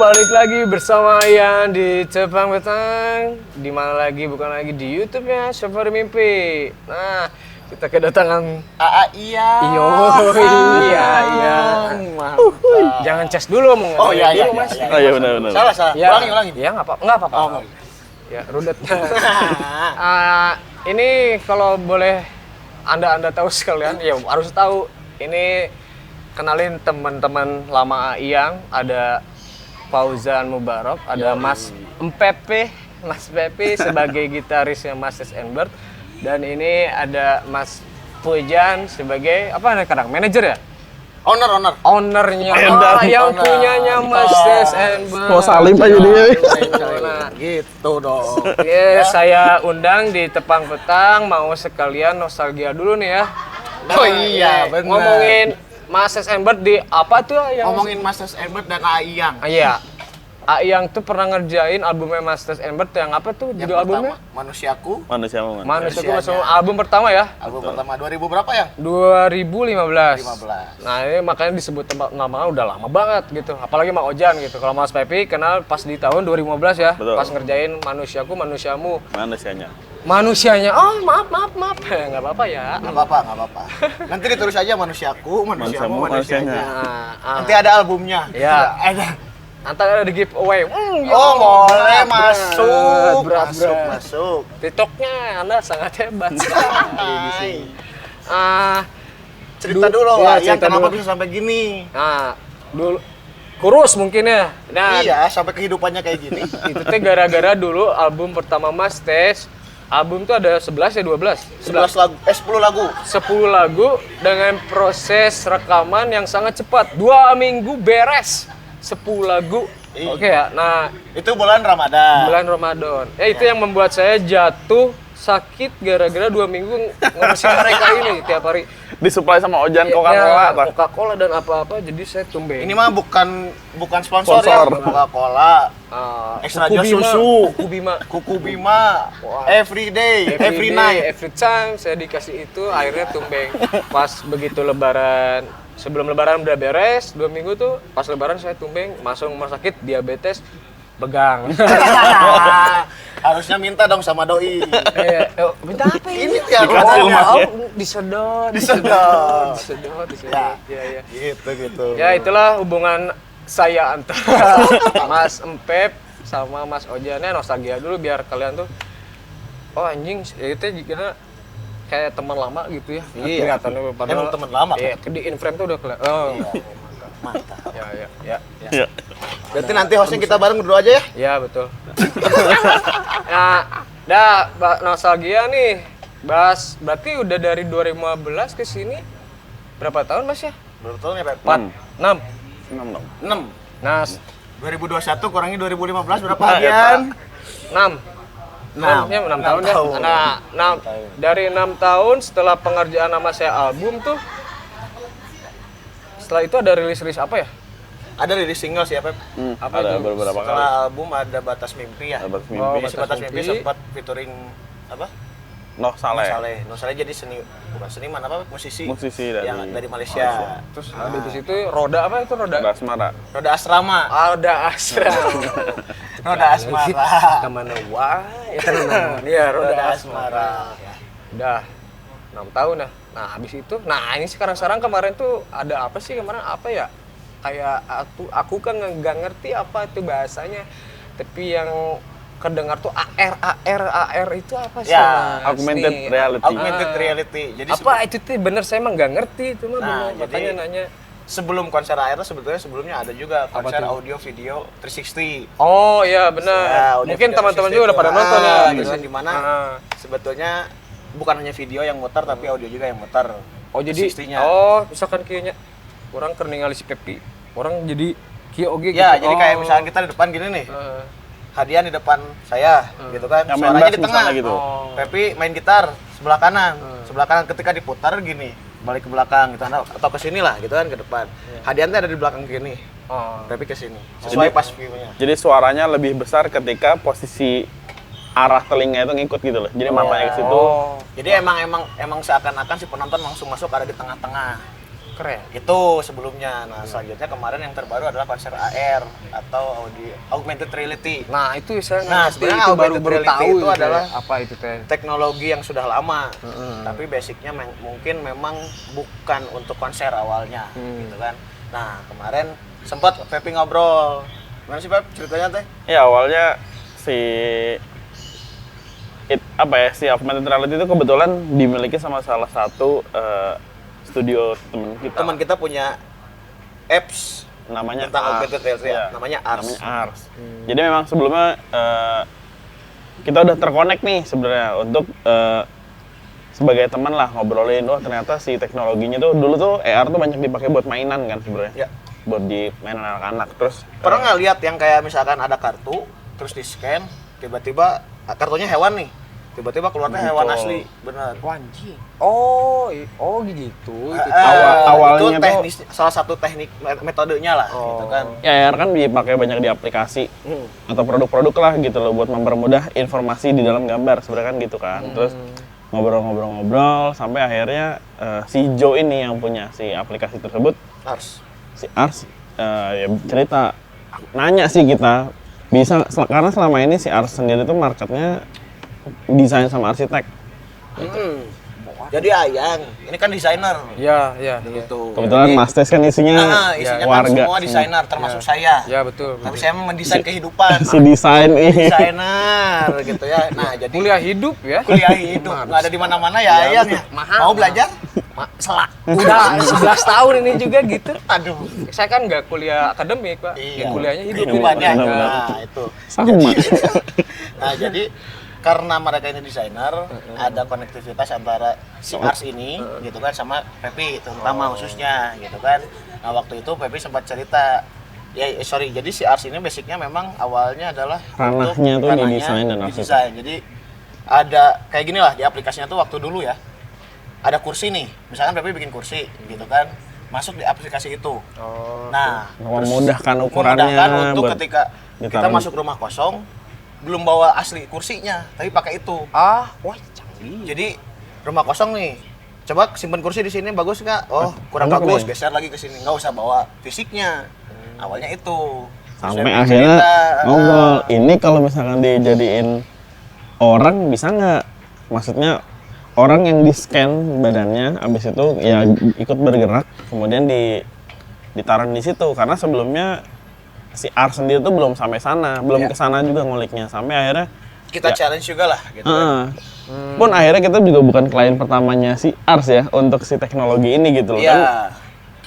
balik lagi bersama Ian di Tepang Petang. Di mana lagi? Bukan lagi di YouTube-nya Safari Mimpi. Nah, kita kedatangan Iya. Iya. Jangan cas dulu ngomong. Oh iya, Mas. iya. Oh iya benar. Salah. Ya, Ulangi. Ya enggak apa-apa. Oh, Ya, rudet. Ini kalau boleh Anda tahu sekalian, ya harus tahu. Ini kenalin teman-teman lama Iyang, ada Fauzan Mubarak, ada Mas Pepe sebagai gitarisnya Masters and Bird, dan ini ada Mas Pujan sebagai apa nih kadang manajer ya? Ownernya yang punyanya Masters and Bird. Mau salim aja dia. Nah, gitu dong. ya, saya undang di Tepang Petang, mau sekalian nostalgia dulu nih ya. Oh iya, benar. Ngomongin Masters and Bird di apa tuh yang Ngomongin Masters and Bird dan Iyang. Iya. Iyang tuh pernah ngerjain albumnya Masters and Bird yang apa tuh judul albumnya? Manusiaku. Manusiamu. Manusiaku masuk album pertama ya? Album pertama 2000 berapa ya? 2015. 15. Nah, ini makanya disebut nama udah lama banget gitu. Apalagi Mak Ojan gitu. Kalau Mas Pepi kenal pas di tahun 2015 ya. Betul. Pas ngerjain Manusiaku, Manusiamu. Manusianya. Oh, maaf. Nggak apa-apa ya. Nggak apa-apa. Nanti ditulis aja manusiaku, manusiamu, manusianya. Nah, Nanti ada albumnya. Ya. Ada. Ntar ada di giveaway. Boleh masuk. Berat. Masuk. TikToknya Anda sangat hebat sekali di sini. Cerita dulu ya, lah, yang cerita kenapa dulu. bisa sampai gini? Nah, dulu kurus mungkin ya. Nah, Iya, sampai kehidupannya kayak gini. itu teh gara-gara dulu album pertama Mas Tes. Album tuh ada 11 ya 12? 11 lagu, 10 lagu. 10 lagu dengan proses rekaman yang sangat cepat. 2 minggu beres 10 lagu. Iya. Oke ya. Nah, Itu bulan Ramadan. bulan Ramadan. Ya itu yang membuat saya jatuh sakit gara-gara 2 minggu ngurusin mereka ini tiap hari. Disuplai sama Ojan Ya, Coca-Cola. Coca-Cola dan apa-apa, jadi saya tumbeng. Ini mah bukan sponsor ya, Coca-Cola, Extra Kuku Jus Bima, susu, Kuku Bima. Kuku Bima, Wah. every day, every day, night. every time saya dikasih itu, akhirnya tumbeng. Pas begitu lebaran, sebelum lebaran udah beres, 2 minggu tuh, pas lebaran saya tumbeng, masuk rumah sakit, diabetes, begang. Harusnya minta dong sama doi. Minta apa ini? Ini ya, Disedot. Disedot. Ya. Gitu. Ya itulah hubungan saya antara Mas Empep sama Mas Ojannya, nostalgia dulu biar kalian tuh oh anjing itu juga kayak teman lama gitu ya. Iya. Kelihatannya padahal Emang teman lama kan? Iya, di in-frame tuh udah kelihatan. Oh. Mantap. Ya. Iya. Berarti nanti hostnya kita bareng berdua aja ya? Ya, betul. Nostalgia nih. Berarti udah dari 2015 ke sini berapa tahun Mas ya? Berapa tahun ya, Pep? 4, 6. 6 dong. 6. Nah, 2021 kurangi 2015 berapa harian? 6. 6 tahun ya. Nah, dari 6 tahun setelah pengerjaan nama saya album tuh, setelah itu ada rilis apa ya? Ada rilis single sih ya, Pep. Apa Ada itu? beberapa kali. Setelah album ada Batas Mimpi ya. Batas Oh, Mimpi. Si Batas Mimpi sempat featuring apa? Noh Saleh. Noh Saleh jadi bukan seniman apa? Musisi dari yang dari Malaysia. Terus ada di situ roda apa itu roda? Ada Asmara. Roda Asrama. Roda Asrama. Roda Asmara. Kemana wah? Iya, roda Asmara. Ya. Udah 6 tahun ya. Nah, habis itu, ini sekarang kemarin tuh ada apa sih kemarin apa ya? Kayak aku kan nggak ngerti apa itu bahasanya. Tapi yang kedengar tuh AR itu apa sih? Ya, Mas? augmented Nih, reality. Augmented reality. Jadi apa itu tuh bener saya emang nggak ngerti itu mah Nah, bener. Makanya jadi- nanya. sebelum konser AR sebelumnya ada juga konser tuh? audio video 360. Oh iya benar. Ya, audio Mungkin video teman-teman 360 juga udah pada itu. nonton ya. Gitu kan, dimana sebetulnya bukan hanya video yang muter tapi audio juga yang muter. Oh jadi 360-nya. misalkan kayaknya orang keur ningali si Pepi. Orang jadi kieu oge gitu. Ya, jadi kayak misalnya kita di depan gini nih. Hadian di depan saya, gitu kan. Yang main Suaranya bass di tengah. misalnya gitu. Oh. Pepi main gitar sebelah kanan. Sebelah kanan ketika diputar gini, balik ke belakang gitu atau ke sini lah gitu kan ke depan. Hadian tuh ada di belakang gini. Oh. Pepi ke sini. Sesuai pas view-nya. Jadi suaranya lebih besar ketika posisi arah telinga itu ngikut gitu loh. Jadi matanya ke situ. Oh. Jadi emang seakan-akan si penonton langsung masuk ada di tengah-tengah. Keren. Itu sebelumnya. Nah, selanjutnya kemarin yang terbaru adalah konser AR atau augmented reality. Nah, itu saya Nah, ngerti, sebenarnya itu augmented baru reality tahu itu gitu ya. adalah apa itu teh? Teknologi yang sudah lama, tapi basicnya mungkin memang bukan untuk konser awalnya, gitu kan. Nah, kemarin sempat Pepi ngobrol. Gimana sih Pep ceritanya teh? Ya awalnya si augmented reality itu kebetulan dimiliki sama salah satu studio temen kita. Teman kita punya apps Namanya tentang Ars. augmented reality ya, Iya, namanya Ars. Namanya Ars. Jadi memang sebelumnya kita udah terkonek nih sebenarnya untuk sebagai teman lah ngobrolin, ternyata si teknologinya tuh dulu tuh AR tuh banyak dipakai buat mainan kan sebenarnya. Ya. Buat di mainan anak-anak. Terus Pernah nggak lihat yang kayak misalkan ada kartu, terus di scan, tiba-tiba kartunya hewan nih, tiba-tiba keluarnya hewan Betul. asli, benar. Wanci. Oh, gitu. awalnya itu teknis, salah satu teknik metodenya lah, gitu kan. ya AR kan dipakai banyak di aplikasi atau produk-produk lah gitu loh buat mempermudah informasi di dalam gambar sebenarnya kan gitu kan. Terus ngobrol-ngobrol sampai akhirnya si Joe ini yang punya si aplikasi tersebut, Ars. si Ars ya cerita, nanya sih kita bisa karena selama ini si Ars sendiri tuh marketnya desain sama arsitek. Jadi Ayang, ini kan desainer. Ya. Gitu. Kebetulan Mas Tes kan isinya Isinya kan warga. semua desainer, termasuk saya. Ya, betul. Tapi saya mendesain kehidupan. Si desain ini. Desainer gitu ya. Nah, jadi Kuliah hidup ya. kuliah hidup nggak ada di mana-mana ya, Ayang ya. Mahal. Mau belajar? Selak. Udah 11 tahun ini juga gitu. Aduh. Saya kan nggak kuliah akademik, Pak. Iya. Ya, kuliahnya hidup. Kehidupannya. Benar, benar. Nah, itu. Sama. Nah, jadi karena mereka ini desainer, ada konektivitas antara si Ars ini gitu kan sama Pepi terutama khususnya gitu kan. Nah, waktu itu Pepi sempat cerita jadi si Ars ini basicnya memang awalnya adalah Ranahnya tuh di ranahnya desain dan di arsitek. desain. Jadi ada kayak gini lah di aplikasinya tuh waktu dulu ya. Ada kursi nih, misalkan Pepi bikin kursi gitu kan, masuk di aplikasi itu. Nah, Memudahkan ukurannya memudahkan untuk buat ketika kita ditaruh. masuk rumah kosong belum bawa asli kursinya tapi pakai itu. Wah, canggih. Jadi rumah kosong nih, coba simpen kursi di sini bagus nggak? Oh, kurang enak bagus, nih. geser lagi ke sini, nggak usah bawa fisiknya. Awalnya itu. sampai Terus saya akhirnya cerita, ngobrol, ini kalau misalkan dijadiin orang bisa nggak? Maksudnya orang yang di scan badannya, abis itu ya ikut bergerak, kemudian ditaruh di situ. Karena sebelumnya si Ars sendiri tuh belum sampai sana, belum ke sana juga nguliknya. Sampai akhirnya kita ya, challenge juga lah gitu kan. pun akhirnya kita juga bukan klien pertamanya si Ars ya untuk si teknologi ini gitu loh. Iya. Kan,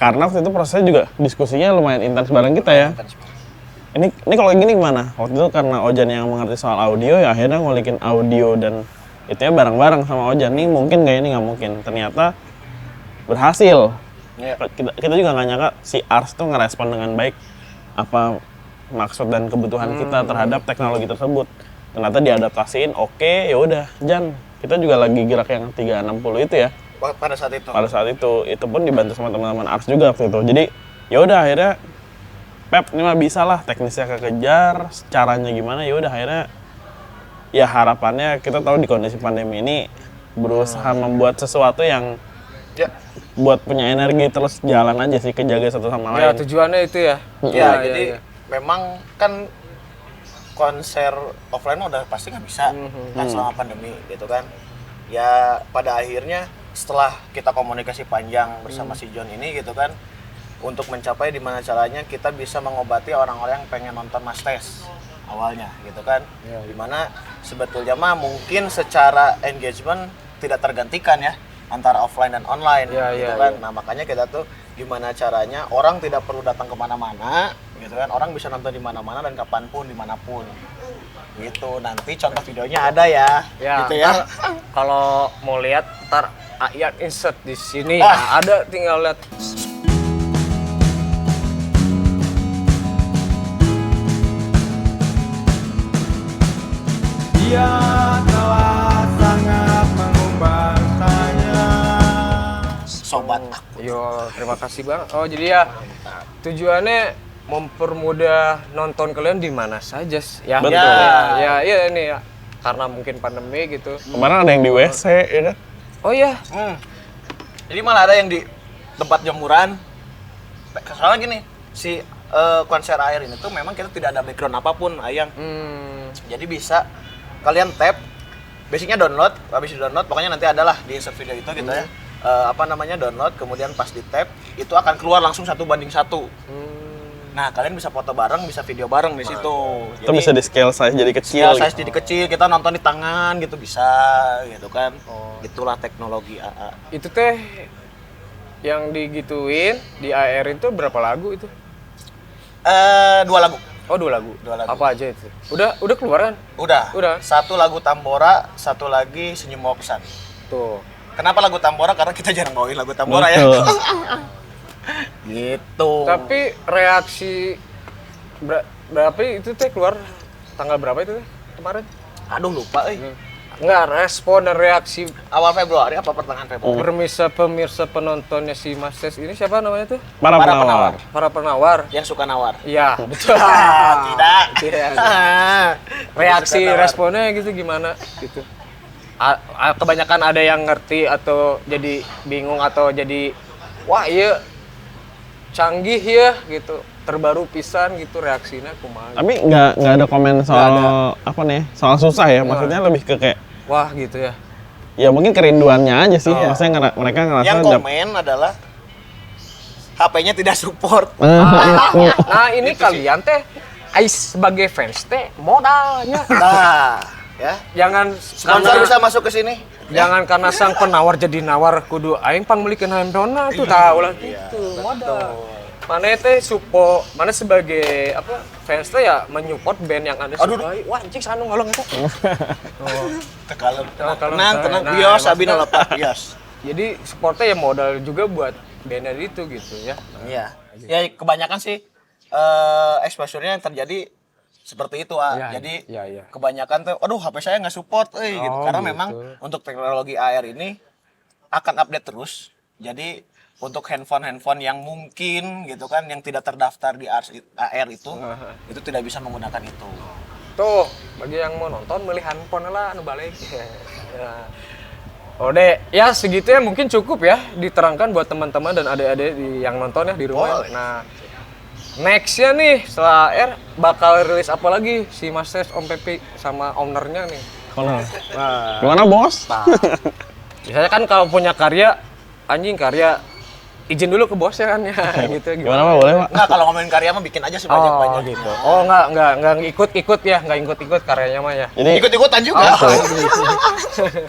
karena waktu itu prosesnya juga diskusinya lumayan intens bareng kita ya. Ini kalau kayak gini gimana? Waktu itu karena Ojan yang mengerti soal audio ya akhirnya ngulikin audio dan itunya bareng-bareng sama Ojan. Nih mungkin gak ini nggak mungkin. Ternyata berhasil. Iya. Kita juga nggak nyangka si Ars tuh ngerespon dengan baik apa maksud dan kebutuhan kita terhadap teknologi tersebut. Ternyata diadaptasiin, oke, ya udah, Jan. Kita juga lagi gerak yang 360 itu ya. Pada saat itu. Pada saat itu pun dibantu sama teman-teman Ars juga waktu itu. Jadi ya udah akhirnya Pep ini mah bisa lah teknisnya kekejar, caranya gimana ya udah akhirnya ya harapannya kita tahu di kondisi pandemi ini berusaha membuat sesuatu yang Ya. buat punya energi terus jalan aja sih, kejaga satu sama Ya, lain. tujuannya itu ya. Ya, jadi memang kan konser offline udah pasti nggak bisa kan selama pandemi gitu kan. Ya pada akhirnya setelah kita komunikasi panjang bersama si John ini gitu kan, untuk mencapai di mana caranya kita bisa mengobati orang-orang yang pengen nonton Mas Tes awalnya gitu kan. Dimana sebetulnya mah mungkin secara engagement tidak tergantikan ya antara offline dan online gitu kan. Nah makanya kita tuh gimana caranya orang tidak perlu datang kemana-mana gitu kan, orang bisa nonton di mana-mana dan kapanpun dimanapun gitu. Nanti contoh videonya ada ya, gitu ya. Kalau mau lihat ntar Ayat insert di sini. Nah, ada tinggal lihat. Dia telah sangat mengumbar saya. Sobat aku. Yo, terima kasih Bang. Oh, jadi ya tujuannya mempermudah nonton kalian di mana saja ya. Betul. Ya ini ya. Karena mungkin pandemi gitu. Kemarin ada yang di WC ya kan? Oh iya. Jadi malah ada yang di tempat jemuran. Soalnya gini, si konser air ini tuh memang kita tidak ada background apapun, Ayang. Jadi bisa kalian tap, basicnya download, habis di download pokoknya nanti adalah di insert video itu gitu ya. Download, kemudian pas di tap itu akan keluar langsung 1:1. Nah, kalian bisa foto bareng, bisa video bareng di situ. Itu bisa di scale size jadi kecil. Size jadi kecil, kita nonton di tangan gitu bisa gitu kan. Itulah teknologi AA. Itu teh yang digituin di AR itu berapa lagu itu? 2 lagu. Oh, 2 lagu. 2 lagu. Apa aja itu? Udah keluar kan? Udah. Udah. 1 lagu Tambora, 1 lagi Senyum Oksan. Tuh. Kenapa lagu Tambora? Karena kita jarang bawain lagu Tambora ya. Betul. Gitu. Tapi reaksi berapa itu teh keluar tanggal berapa itu teh kemarin? Aduh lupa Enggak, respon dan reaksi Awal Februari apa pertengahan Februari? pemirsa penontonnya si Mas Tes ini siapa namanya tuh? Para Para penawar. Para penawar. Yang suka nawar. Iya, betul. Tidak. Tidak. Reaksi responnya gitu gimana gitu. Kebanyakan ada yang ngerti atau jadi bingung atau jadi wah iya canggih ya gitu, terbaru pisan gitu reaksinya kumaha. Tapi nggak ada komen soal apa nih, soal susah ya. Maksudnya lebih ke kayak Wah gitu ya. ya mungkin kerinduannya aja sih. Maksudnya mereka ngerasa Yang komen adalah HP-nya tidak support. Nah ini kalian teh Ais sebagai fans teh modalnya. Nah, ya. Jangan Sponsor bisa masuk ke sini. jangan karena sang penawar jadi nawar kudu aing pang meulikeun handphonena tuh tahu lah gitu modal. Mana teh support, mana sebagai apa fans teh ya menyupport band yang Anda sukai. Wah anjing sanu ngolong eta. Tenang, Nah, bios, maksudnya- abi nalepat bios. Jadi supportnya ya modal juga buat bandnya itu gitu ya. Iya. Ya kebanyakan sih exposure-nya yang terjadi seperti itu, Iya, Jadi iya. kebanyakan tuh, aduh HP saya nggak support, gitu. Oh, Karena gitu. memang untuk teknologi AR ini akan update terus. Jadi untuk handphone yang mungkin gitu kan, yang tidak terdaftar di AR itu tidak bisa menggunakan itu. Tuh, bagi yang mau nonton beli handphone lah anu balik. Ya. Oh deh, ya segitu ya mungkin cukup ya diterangkan buat teman-teman dan adik-adik yang nonton ya di rumah. Boleh. Nah, nextnya nih setelah R bakal rilis apa lagi si Mas Tes, Om Pepi sama ownernya nih. Kono. Nah, Gimana bos? biasanya kan kalau punya karya, anjing karya izin dulu ke bosnya kan ya gitu. Gimana Pak? Boleh Pak? Nah kalau ngomongin karya mah bikin aja sebanyak-banyak gitu. Oh nggak ikut-ikut ya, nggak ikut-ikut karyanya mah ya. Jadi Ikut-ikutan juga.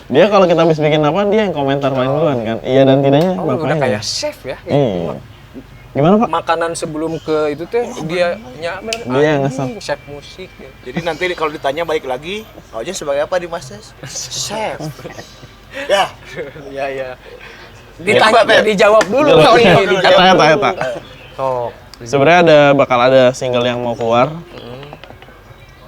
dia kalau kita habis bikin apa dia yang komentar paling duluan kan. Iya dan tidaknya Oh, udah bapaknya. kayak chef ya. Iya. Gimana Pak? Makanan sebelum ke itu teh dia nyamber Dia yang ngesel. chef musik ya. Jadi nanti kalau ditanya balik lagi, kau aja sebagai apa di Mas Tes? Chef. Ya. Iya. Ditanya, dijawab dulu Dijawab. nih, dijawab Eta. dulu. Sok. Sebenarnya bakal ada single yang mau keluar.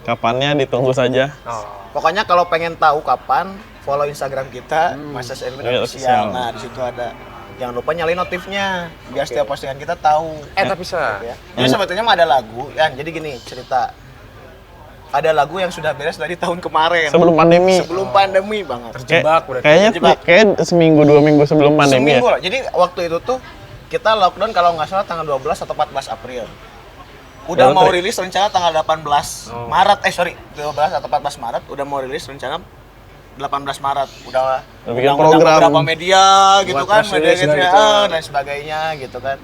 Kapannya ditunggu saja. Oh. Pokoknya kalau pengen tahu kapan, follow Instagram kita, Mas Tes Elvin Iya, Official. official. Nah, di situ ada. Jangan lupa nyalain notifnya, biar setiap postingan kita tahu. Tapi bisa. Ya. Jadi sebetulnya mah ada lagu, ya. Jadi gini cerita. Ada lagu yang sudah beres dari tahun kemarin. Sebelum pandemi. Sebelum pandemi banget. Terjebak berarti. Kayaknya Terjebak. kayak seminggu 2 minggu sebelum pandemi Seminggu ya. lah. Jadi waktu itu tuh kita lockdown kalau nggak salah tanggal 12 atau 14 April. Udah Ya, mau betul. rilis rencana tanggal 18 Maret. 12 atau 14 Maret udah mau rilis rencana 18 Maret. Udah bikin undang-undang program. beberapa media gitu Buat kan, press media release gitu gitu. dan sebagainya gitu kan.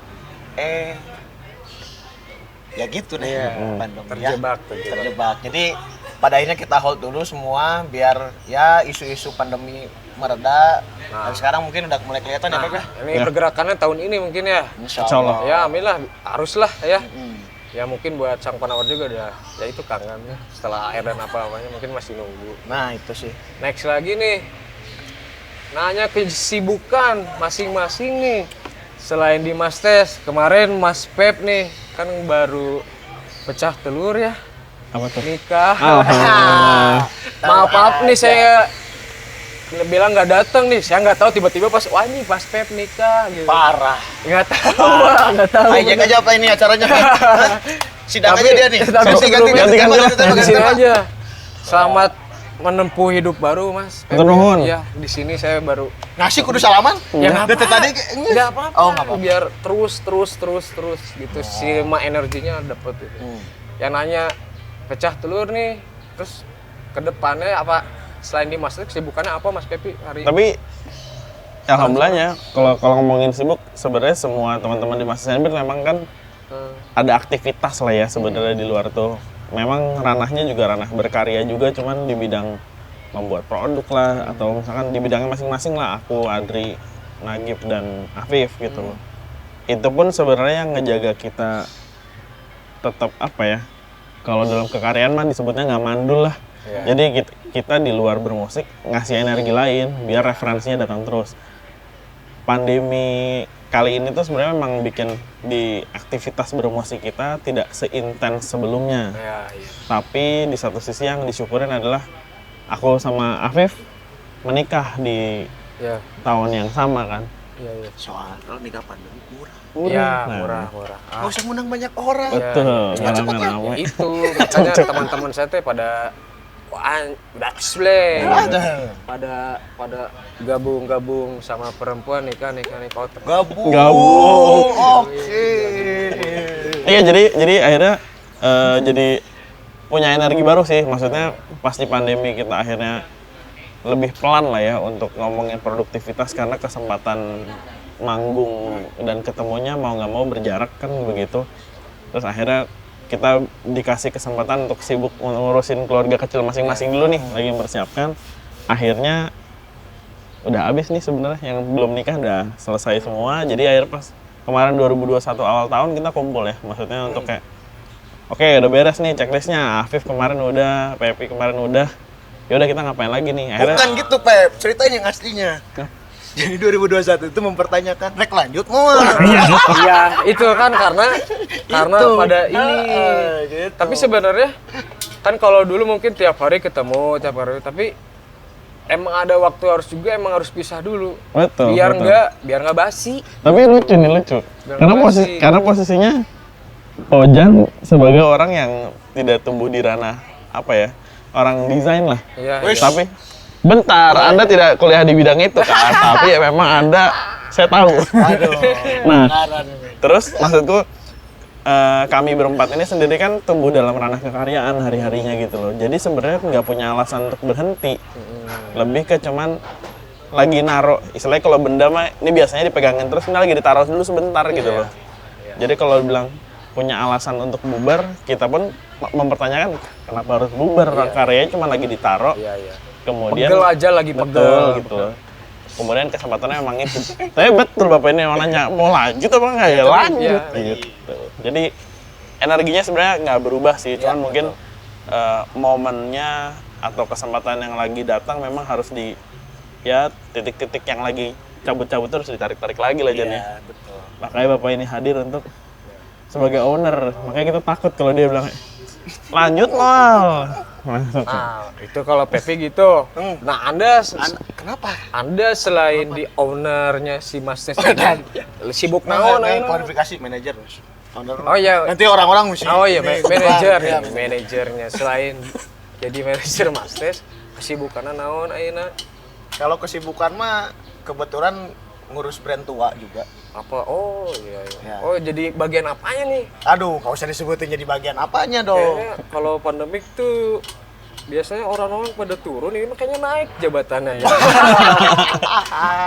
Ya gitu deh. Pandemi ya. Terjebak. Jadi pada akhirnya kita hold dulu semua biar ya isu-isu pandemi mereda. Dan sekarang mungkin udah mulai kelihatan ya, Beb ya. Ini pergerakannya tahun ini mungkin ya. Insya Insya Allah. Ya amin lah, haruslah ya. Ya mungkin buat sang penawar juga udah, ya itu kangen ya. Setelah air dan apa-apanya mungkin masih nunggu. Nah itu sih. Next lagi nih, nanya kesibukan masing-masing nih. Selain di Mas Tes, kemarin Mas Pep nih kan baru pecah telur ya, Apa tuh? nikah. Alhamdulillah. Maaf nih saya bilang nggak datang nih, saya nggak tahu tiba-tiba pas wah ini Mas Pep nikah gitu. Parah. Nggak tahu, Wah, nggak tahu. Hijack aja apa ini acaranya? Sidang Tapi- aja dia nih. tapi Sesi sebelumnya ganti-ganti ganti-ganti tema, lah. ganti tema, Di ganti sini tema. aja. Selamat menempuh hidup baru, Mas. Hatur nuhun. Iya, di sini saya baru. Ngasih kudu salaman? Ya nggak Dari tadi Enggak apa-apa. Oh, nggak apa-apa. Biar terus gitu. Si energinya dapet gitu. Yang nanya pecah telur nih, terus ke depannya apa selain di Mas kesibukannya apa Mas Pepi hari ini? Tapi alhamdulillahnya kalau ngomongin sibuk sebenarnya semua teman-teman di Masa Senbir memang kan ada aktivitas lah ya sebenarnya di luar tuh. Memang ranahnya juga ranah berkarya juga, cuman di bidang membuat produk lah atau misalkan di bidangnya masing-masing lah, aku, Adri, Nagib dan Afif gitu. Itu pun sebenarnya yang ngejaga kita tetap apa ya, kalau dalam kekaryaan mah disebutnya nggak mandul lah. Jadi kita di luar bermusik ngasih energi lain biar referensinya datang terus. Pandemi kali ini tuh sebenarnya memang bikin di aktivitas bermusik kita tidak seintens sebelumnya. Ya, iya. Tapi di satu sisi yang disyukurin adalah aku sama Afif menikah di Ya, tahun yang sama kan. iya. Soal kalau nikah pandemi murah. Iya, Nah, murah. Nggak usah ngundang banyak orang. Betul, Ya, rame-rame. itu makanya teman-teman saya teh pada wah, udah play. Pada gabung sama perempuan nikah kotor. Gabung. Gabung. Oke. Iya, jadi akhirnya jadi punya energi baru sih. Maksudnya pas di pandemi kita akhirnya lebih pelan lah ya untuk ngomongin produktivitas karena kesempatan manggung dan ketemunya mau nggak mau berjarak kan begitu. Terus akhirnya kita dikasih kesempatan untuk sibuk ngurusin keluarga kecil masing-masing dulu nih, lagi mempersiapkan. Akhirnya udah habis nih sebenarnya, yang belum nikah udah selesai semua. Jadi akhirnya pas kemarin 2021 awal tahun kita kumpul ya, maksudnya untuk kayak oke, udah beres nih checklistnya. Afif kemarin udah, Pepi kemarin udah. Ya udah kita ngapain lagi nih? Akhirnya Bukan gitu, Pep. Ceritain yang aslinya. Jadi 2021 itu mempertanyakan, rek lanjut mau? Iya, itu kan karena pada ini. Gitu. Tapi sebenarnya kan kalau dulu mungkin tiap hari ketemu, tapi emang ada waktu emang harus pisah dulu. Betul, Biar betul. nggak basi. Tapi lucu nih, lucu. Biar Karena posisinya Ojan sebagai orang yang tidak tumbuh di ranah apa ya, orang desain lah. Iya. Wih, Tapi bentar, Anda tidak kuliah di bidang itu kan? Tapi ya memang Anda, saya tahu. Aduh. Nah, Beneran. terus maksudku kami berempat ini sendiri kan tumbuh dalam ranah kekaryaan hari-harinya gitu loh. Jadi sebenarnya nggak punya alasan untuk berhenti. Lebih ke cuman lagi naro, istilahnya kalau benda mah ini biasanya dipegangin terus, ini lagi ditaruh dulu sebentar gitu loh. Jadi kalau bilang punya alasan untuk bubar, kita pun mempertanyakan kenapa harus bubar, karyanya cuma lagi ditaruh. Iya. Kemudian Pegel aja lagi betul pegel gitu loh. Kemudian kesempatannya emang itu. Tapi betul Bapak ini yang nanya, mau lanjut apa enggak ya? Lanjut gitu. Jadi energinya sebenarnya nggak berubah sih, cuman mungkin momennya atau kesempatan yang lagi datang memang harus di ya titik-titik yang lagi cabut-cabut terus ditarik-tarik lagi lah jadinya. Iya, betul. Makanya Bapak ini hadir untuk sebagai owner. Makanya kita takut kalau dia bilang lanjut mal. Nah, itu kalau Pepi gitu. Nah, Anda Kenapa? Anda selain di ownernya si Mas Nes sibuk naon ayeuna? Klarifikasi manajer. Owner. Oh iya. Nanti orang-orang mesti. Oh iya, manajer Iya, ya, manajernya. Selain jadi manajer Mas Nes, kesibukanna naon ayeuna? Kalau kesibukan mah kebetulan ngurus brand tua juga. Apa? Oh iya. Ya. Oh, jadi bagian apanya nih? Aduh, nggak usah disebutin jadi bagian apanya dong. Kayaknya kalau pandemik tuh biasanya orang-orang pada turun, ini makanya naik jabatannya ya.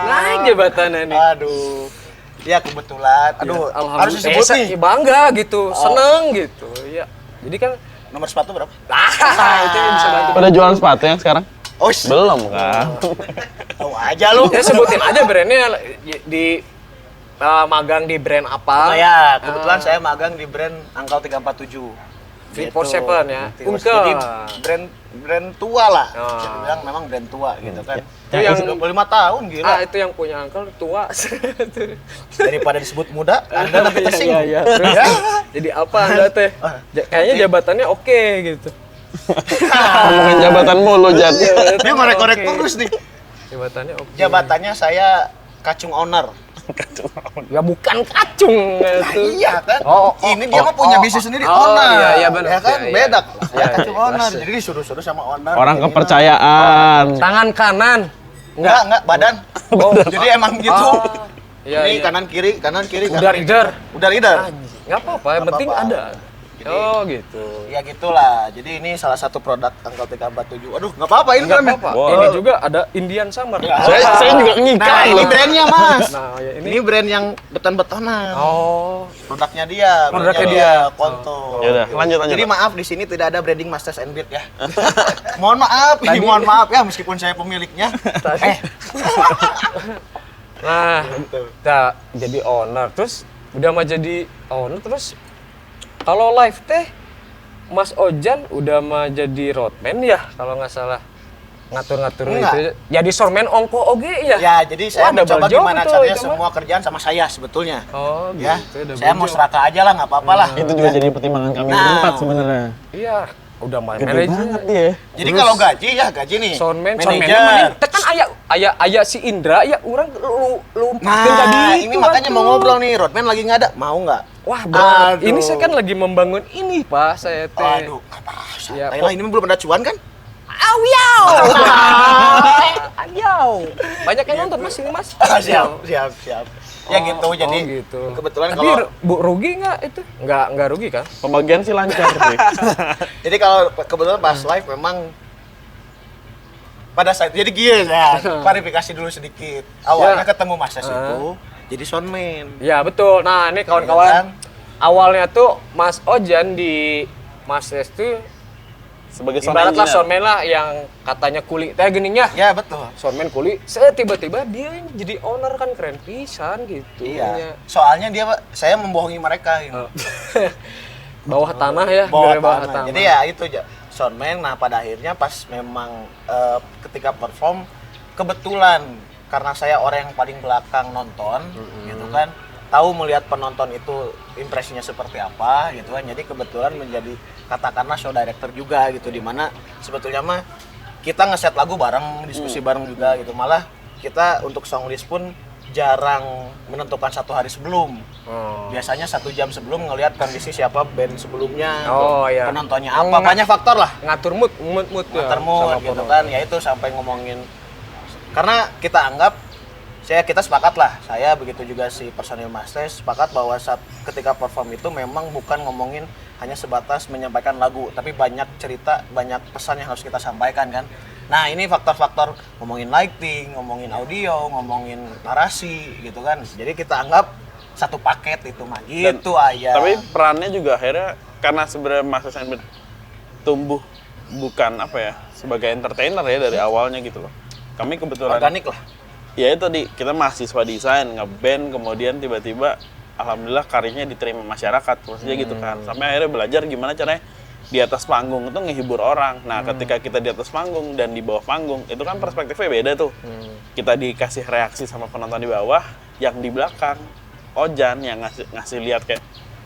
Naik jabatannya nih. Aduh. Ya kebetulan. Aduh, harus disebut nih. Bangga gitu, seneng gitu. Iya. Jadi kan Nomor sepatu berapa? itu yang bisa bantu. Pada jualan sepatu yang sekarang? Oh, Belum kan? tahu aja lu. Ya sebutin aja brandnya di magang di brand apa. Oh ya, kebetulan saya magang di brand Angkal 347. 347 ya. Jadi Unkel. brand tua lah. Oh. Bisa dibilang memang brand tua gitu kan. Itu yang 25 tahun gila. itu yang punya uncle tua. Daripada disebut muda, Anda nanti tersinggung. Iya. Terus jadi apa Anda teh? Kayaknya jabatannya oke gitu. Ngomongin jabatan mulu Jan. Dia ngorek-ngorek terus nih. Jabatannya oke. Jabatannya saya kacung owner. Ya bukan kacung itu. Iya kan? Oh, ini dia mah punya bisnis sendiri, oh, owner. iya, benar. Ya kan? Iya, iya. Beda. Iya, Kacung iya, owner. jelas. Jadi disuruh-suruh sama owner. Orang Ini kepercayaan. Tangan kanan. Enggak, badan. Oh. Jadi emang gitu. Oh, iya, Ini iya. kanan kiri. Udah leader. Udah leader. Nggak apa-apa, yang Nggak penting apa-apa. ada. Jadi- Oh gitu. Ya gitulah. Jadi ini salah satu produk Uncle Tika 47. Aduh, nggak apa-apa ini Nggak kan. apa-apa. Wow. Ini juga ada Indian Summer. Ya. Saya juga Nah, ngikat ini loh. brandnya Mas. Nah, ya Ini ini. brand yang beton-betonan. Oh. Produknya dia. Produknya brandnya dia. Konto. Yaudah, lanjut. Jadi maaf di sini tidak ada branding Masters and Beat ya. Mohon maaf, ini mohon maaf ya meskipun saya pemiliknya. Nah, kita jadi owner. Terus udah mah jadi owner terus kalau live teh Mas Ojan udah mah jadi roadman ya kalau nggak salah ngatur-ngatur Enggak. itu. Jadi soreman ongko oge ya. Ya, jadi saya Wah, mencoba double job gimana tuh, caranya itu mah. semua kerjaan sama saya sebetulnya. Oh, Ya, gitu. saya mau serakah aja lah, nggak apa-apa lah. Itu juga jadi pertimbangan kami Nah. berempat sebenarnya. Iya, udah mah Gede manajer. banget dia. Jadi kalau gaji ya gaji nih. Soundman manajer. kan aya si Indra ya orang lu pakai Nah, tadi ini makanya mau ngobrol nih, Roadman lagi nggak ada, mau nggak? Wah, berat. Aduh. Ini saya kan lagi membangun ini, Pak, saya teh. Aduh, kata Ya, Ayolah, ini belum ada cuan kan? Awiau. Awiau. Banyak yang nonton Mas ini, Mas. siap. Ya gitu, jadi gitu. kebetulan Tapi kalau rugi nggak itu? Nggak rugi kan? Pembagian sih lancar sih. jadi kalau kebetulan pas live memang pada saat jadi gini ya, klarifikasi dulu sedikit. Awalnya Ya. ketemu Mas Ses itu jadi soundman. Ya betul. Nah ini Iya kawan-kawan, kan? awalnya tuh Mas Ojan di Mas Des tuh Sebagai sound ibaratlah engineer. soundman lah yang katanya kuli teh gininya. Ya betul. Soundman kuli, saya tiba-tiba dia yang jadi owner kan keren pisan gitu. Iya. Soalnya saya membohongi mereka gitu. Bawah tanah ya, Bawah dari bawah tanah. tanah. Jadi ya itu aja. Soundman, nah pada akhirnya pas memang ketika perform kebetulan karena saya orang yang paling belakang nonton gitu kan, tahu melihat penonton itu impresinya seperti apa gitu kan, jadi kebetulan menjadi katakanlah show director juga gitu, dimana sebetulnya mah kita ngeset lagu bareng, diskusi bareng juga gitu, malah kita untuk song list pun jarang menentukan satu hari sebelum. Oh. Biasanya 1 jam sebelum ngelihat kondisi siapa band sebelumnya, Oh, iya. penontonnya apa, banyak faktor lah. Ngatur mood ya. Termut sama gitu penonton. kan, ya itu sampai ngomongin, karena kita anggap, kita sepakat lah, saya begitu juga si personil Masters sepakat bahwa saat ketika perform itu memang bukan ngomongin hanya sebatas menyampaikan lagu, tapi banyak cerita, banyak pesan yang harus kita sampaikan kan. Nah ini faktor-faktor ngomongin lighting, ngomongin audio, ngomongin narasi gitu kan, jadi kita anggap satu paket itu mah gitu aja. Tapi perannya juga akhirnya karena sebenarnya Mas Sen tumbuh bukan apa ya sebagai entertainer ya dari awalnya gitu loh. Kami kebetulan organik lah. ya itu tadi kita mahasiswa desain ngeband kemudian tiba-tiba alhamdulillah karirnya diterima masyarakat maksudnya gitu kan sampai akhirnya belajar gimana caranya di atas panggung itu ngehibur orang. Nah ketika kita di atas panggung dan di bawah panggung itu kan perspektifnya beda tuh. Kita dikasih reaksi sama penonton di bawah, yang di belakang Ojan yang ngasih lihat kayak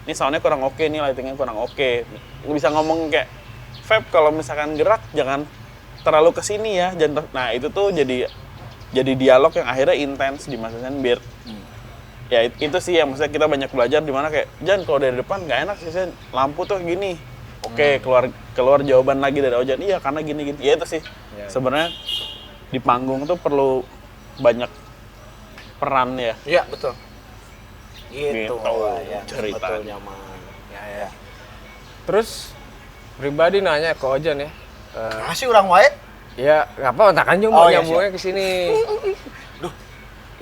ini soundnya kurang oke, nih lightingnya kurang oke. Bisa ngomong kayak Feb kalau misalkan gerak jangan terlalu kesini ya, jangan. Nah itu tuh jadi dialog yang akhirnya intens di Masters and Beat. Ya itu sih yang maksudnya kita banyak belajar di mana kayak Jan kalau dari depan nggak enak sih Sen. Lampu tuh gini. Oke, keluar jawaban lagi dari Ojan. Iya karena gini. Ya itu sih. Sebenarnya di panggung tuh perlu banyak peran ya. Iya betul. Gitu, Gitu, ya, ceritanya. sebetulnya mah. Ya. Terus pribadi nanya ke Ojan ya. Masih orang wae. Ya, ngapa tak kan Oh, mau iya, nyambungnya ke sini.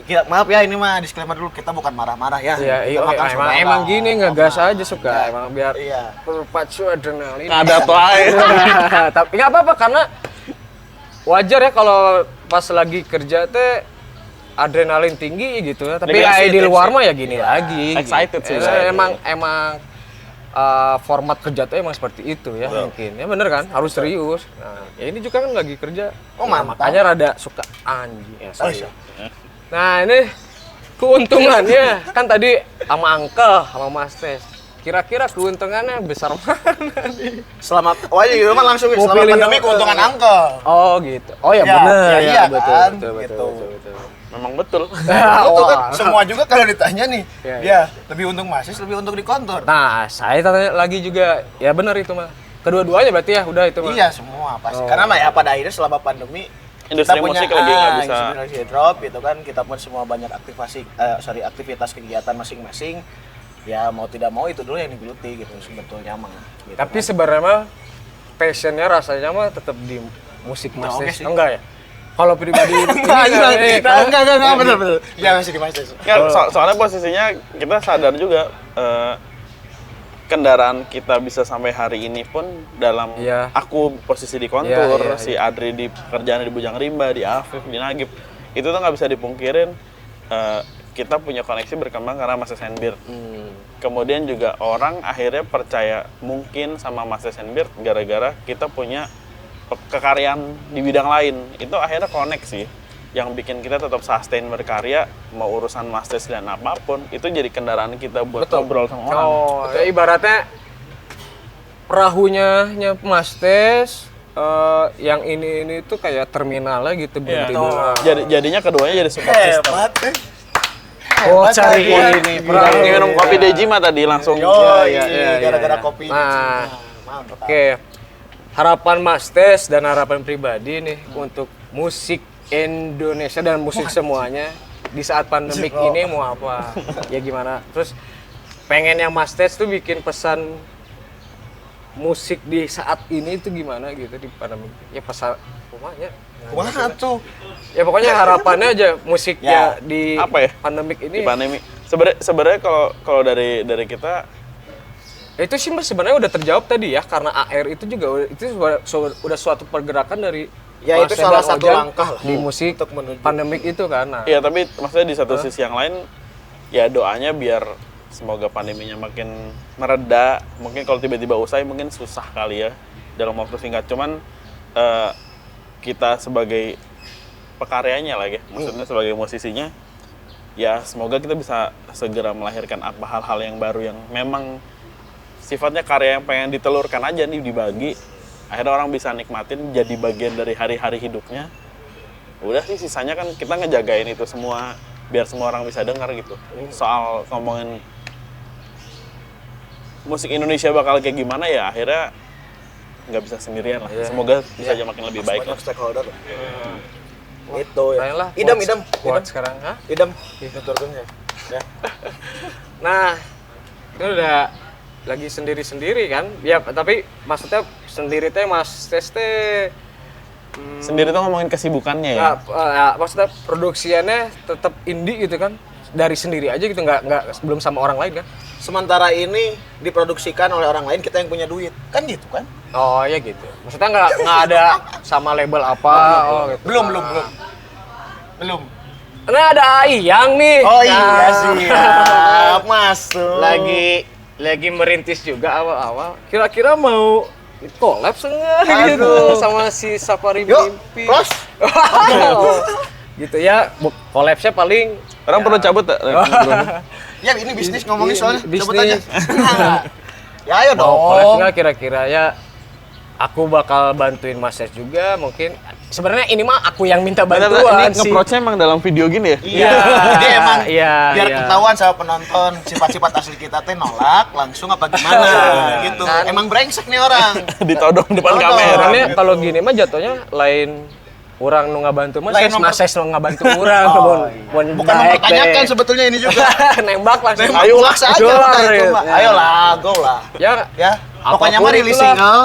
Maaf ya ini mah disclaimer dulu, kita bukan marah-marah ya. Iya, Kita iya, mah kan saudara. emang gini ngegas Sama. aja suka, Iya. emang biar Iya. berpacu adrenalin. Ada tuh aja. Tapi nggak apa-apa karena wajar ya kalau pas lagi kerja teh adrenalin tinggi gitu ya. Tapi Ini kayak di excited luar sih. mah ya gini lagi. Excited sih, gitu. excited. Emang format kerja tuh emang seperti itu ya mungkin. Ya bener kan, harus serius. Nah, ya ini juga kan lagi kerja. Oh, Nah, mantap. makanya rada suka anjing. Ya, Oh, sorry. iya. Nah, ini keuntungannya kan tadi sama Uncle, sama Mas Tes. Kira-kira keuntungannya besar mana nih? Selama gitu mah langsung Mau selama pilih pandemi yang- keuntungan angkel. Oh gitu. Oh ya, Ya, bener ya ya, iya betul, kan, betul, betul, gitu. betul, betul. memang betul. Itu kan semua juga kalau ditanya nih, Iya, dia lebih untung Masis, lebih untung di kantor. Nah, saya tanya lagi juga, ya benar itu mah. Kedua-duanya berarti ya, udah itu mah. Iya semua pasti. Karena ya pada akhirnya selama pandemi Industri musik lagi nggak bisa. industri drop gitu kan, kita pun semua banyak aktivitas kegiatan masing-masing. Ya mau tidak mau itu dulu yang digeluti gitu sebetulnya mah. Gitu Tapi kan. sebenarnya mah passionnya rasanya mah tetap di musik Ya, oke Masis. sih. Enggak ya? Kalau pribadi ini enggak bener. Ya masih di Masis. Soalnya posisinya kita sadar juga kendaraan kita bisa sampai hari ini pun dalam Iya. aku posisi di kontur, Iya, iya, si Adri di pekerjaan di Bujang Rimba, di Afif, di Nagib, itu tuh nggak bisa dipungkirin kita punya koneksi berkembang karena Master Sandbeard. Kemudian juga orang akhirnya percaya mungkin sama Master Sandbeard gara-gara kita punya kekaryaan di bidang lain. Itu akhirnya connect sih. Yang bikin kita tetap sustain berkarya, mau urusan masters dan apapun, itu jadi kendaraan kita buat ngobrol sama orang. Oh, ya ibaratnya perahunya Mastes, yang ini tuh kayak terminalnya gitu berhenti dulu. Jadinya keduanya jadi support system. Hebat. Oh, cari Hebat, ini Pernah minum kopi Dejima tadi langsung. Iya, gara-gara kopi. Nah, mantap. Oke, harapan Mastes dan harapan pribadi nih untuk musik Indonesia dan musik semuanya di saat pandemik ini mau apa? Ya gimana? Terus pengennya Mastes tuh bikin pesan musik di saat ini tuh gimana gitu di pandemik? Ya pesan rumahnya. Kumaha tuh? Ya pokoknya harapannya aja musiknya Ya, di apa ya? pandemik ini. Di pandemi. Sebenarnya kalau dari kita Itu sih sebenarnya udah terjawab tadi ya, karena AR itu juga itu udah suatu pergerakan dari Ya, itu Mas salah dan satu Ojan langkah lah di musik untuk menuju. pandemik itu kan. Nah, ya tapi maksudnya di satu sisi yang lain ya doanya biar semoga pandeminya makin mereda. Mungkin kalau tiba-tiba usai mungkin susah kali ya dalam waktu singkat. Cuman kita sebagai pekaryanya lah ya, maksudnya sebagai musisinya, ya semoga kita bisa segera melahirkan apa hal-hal yang baru yang memang sifatnya karya yang pengen ditelurkan aja nih, dibagi. Akhirnya orang bisa nikmatin jadi bagian dari hari-hari hidupnya. Udah sih sisanya kan kita ngejagain itu semua biar semua orang bisa dengar gitu. Soal ngomongin musik Indonesia bakal kayak gimana ya akhirnya nggak bisa sendirian lah. Semoga bisa aja makin lebih baik lah. Banyak stakeholder lah. Itu ya. Kayaknya lah Idam. buat sekarang, ha? Idam. Nuturkeun ya. Ya. Nah, itu udah lagi sendiri-sendiri kan? Ya, tapi maksudnya sendiri teh Mas Teste Sendiri tuh ngomongin kesibukannya ya. maksudnya produksiannya tetap indie gitu kan? Dari sendiri aja gitu, nggak belum sama orang lain kan? Sementara ini diproduksikan oleh orang lain, kita yang punya duit. Kan gitu kan? Oh ya gitu. Maksudnya nggak ada sama label apa? Oh, gitu. Belum. Nah ada Ayang nih. Oh iya Nah, siap, masuk. lagi merintis juga awal-awal. Kira-kira mau collab enggak gitu Aduh. sama si Safari Yuk, Mimpi. close. Gitu ya. Collabnya paling Orang perlu cabut tak? Ya ini bisnis ngomongin soalnya. Bisnis. Sebut aja. Ya ayo mau collab dong. nggak kira-kira ya. Aku bakal bantuin Mas Ses juga mungkin. Sebenarnya ini mah aku yang minta bantuan Ini sih. nge-approach-nya emang dalam video gini ya? Iya, jadi emang iya, biar iya. ketahuan sama penonton sifat-sifat asli kita teh nolak langsung apa gimana gitu. Kan. Emang brengsek nih orang. Ditodong depan Todong. kamera. Karena kalau gini mah jatuhnya lain orang nu ngabantu Mas Lain Ses, nomor- Mas Ses nu ngabantu orang Bukan mempertanyakan sebetulnya ini juga. nembak langsung. Ayo lah saja Jor, udah itu ya. mah. Ayolah, go lah. Ya, Ya, pokoknya apapun mah rilis itulah. single.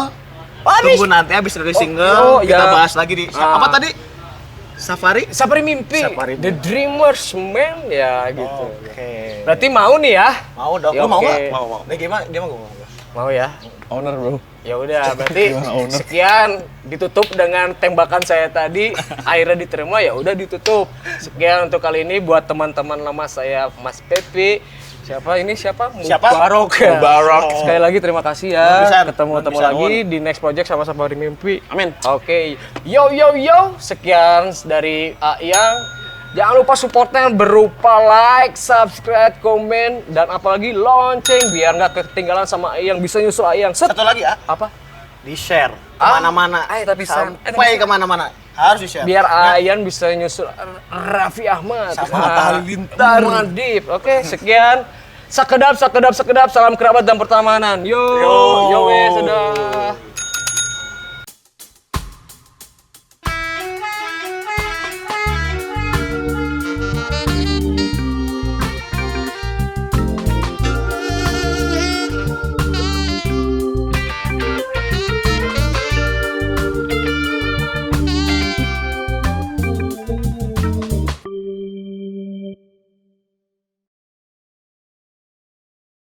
Tunggu nanti habis rilis oh, single kita ya. bahas lagi di apa tadi? Safari? Safari Mimpi, Safari The Dreamers Man ya gitu. Oke. Berarti mau nih ya? Mau dong. Ya, Lu mau oke. enggak? Mau. Dia gimana? Dia mau ngomong. Mau ya? Owner bro. Ya udah, berarti Gimana, owner? sekian ditutup dengan tembakan saya tadi. Akhirnya diterima ya udah ditutup. Sekian untuk kali ini buat teman-teman lama saya Mas Pepi. Siapa? Siapa? Mubarok. Ya. Mubarok. Sekali lagi terima kasih Nun ya. pisan. Ketemu Nun pisan, lagi di next project sama Safari Mimpi. Amin. Oke, yo. Sekian dari Ayang. Jangan lupa supportnya berupa like, subscribe, komen, dan apalagi lonceng biar nggak ketinggalan sama Ayang. Bisa nyusul Ayang. Set. Satu lagi ya, Apa? di share kemana-mana. tapi sampai kemana-mana. Harus di-share. Biar Ayan bisa nyusul Raffi Ahmad Sama Atta Halilintar. Madip. Oke, sekian. Sakedap, salam kerabat dan pertemanan. Yo, yo, sudah.